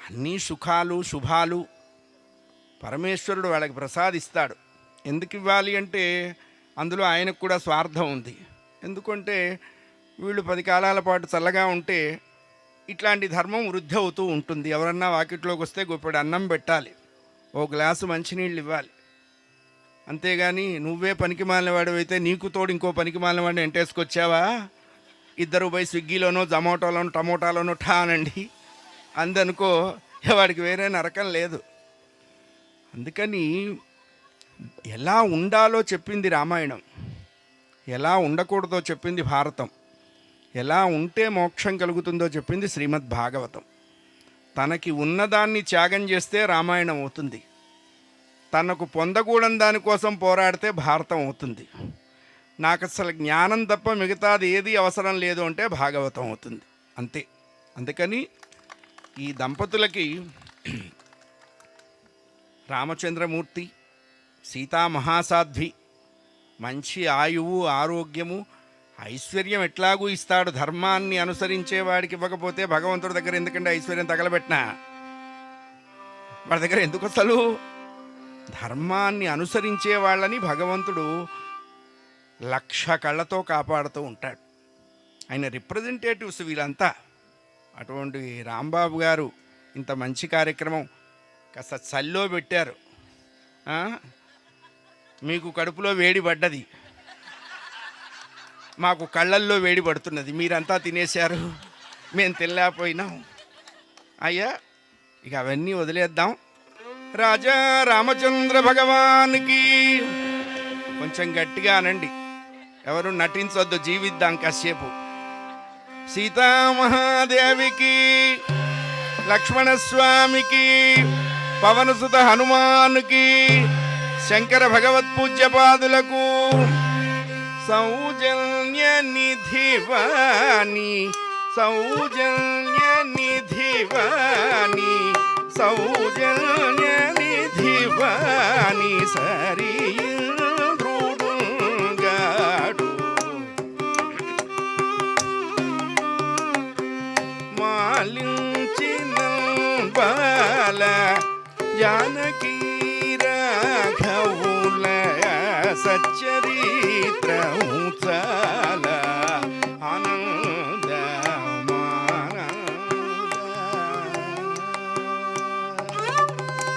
అన్నీ సుఖాలు శుభాలు పరమేశ్వరుడు వాళ్ళకి ప్రసాదిస్తాడు. ఎందుకు ఇవ్వాలి అంటే అందులో ఆయనకు కూడా స్వార్థం ఉంది. ఎందుకంటే వీళ్ళు 10 కాలాల పాటు చల్లగా ఉంటే ఇట్లాంటి ధర్మం వృద్ధి అవుతూ ఉంటుంది. ఎవరన్నా వాకిట్లోకి వస్తే గొప్పడు అన్నం పెట్టాలి, ఓ గ్లాసు మంచినీళ్ళు ఇవ్వాలి. అంతేగాని నువ్వే పనికి మాలినవాడు అయితే నీకు తోడు ఇంకో పనికి మాలినవాడిని ఎంటేసుకొచ్చావా, ఇద్దరు పోయి స్విగ్గీలోనో జొమాటోలోనో టమోటాలోనో ఠానండి అందనుకో, వాడికి వేరే నరకం లేదు. అందుకని ఎలా ఉండాలో చెప్పింది రామాయణం, ఎలా ఉండకూడదో చెప్పింది భారతం, ఎలా ఉంటే మోక్షం కలుగుతుందో చెప్పింది శ్రీమద్ భాగవతం. తనకి ఉన్నదాన్ని త్యాగం చేస్తే రామాయణం అవుతుంది, తనకు పొందకూడని దానికోసం పోరాడితే భారతం అవుతుంది. నాకు అసలు జ్ఞానం తప్ప మిగతాది ఏది అవసరం లేదు అంటే భాగవతం అవుతుంది, అంతే. అందుకని ఈ దంపతులకి రామచంద్రమూర్తి సీతా మహాసాధ్వి మంచి ఆయువు ఆరోగ్యము ఐశ్వర్యం ఎట్లాగూ ఇస్తాడు. ధర్మాన్ని అనుసరించే వాడికి ఇవ్వకపోతే భగవంతుడి దగ్గర ఎందుకంటే ఐశ్వర్యం తగలబెట్టినా వాడి దగ్గర ఎందుకు అసలు? ధర్మాన్ని అనుసరించే వాళ్ళని భగవంతుడు 1,00,000 కళ్ళతో కాపాడుతూ ఉంటాడు. ఆయన రిప్రజెంటేటివ్స్ వీళ్ళంతా. అటువంటి రాంబాబు గారు ఇంత మంచి కార్యక్రమం కాస్త చల్లో పెట్టారు. మీకు కడుపులో వేడి పడ్డది, మాకు కళ్ళల్లో వేడి పడుతున్నది. మీరంతా తినేశారు, మేము తినలేకపోయినాం. అయ్యా ఇక అవన్నీ వదిలేద్దాం. రాజా రామచంద్ర భగవానికి కొంచెం గట్టిగా అనండి, ఎవరు నటించొద్దు, జీవిద్దాం కాసేపు. సీతామహాదేవికి, లక్ష్మణస్వామికి, పవనసుత హనుమానుకి, శంకర భగవత్పూజ్యపాదులకు, సౌజన్య నిధివాణి సౌజన్య నిధివాణి సౌజన్య నిధివాణి సరిగాడు మాలించిన బాల జానకీ రాఘవుల సచ్చరిత్రము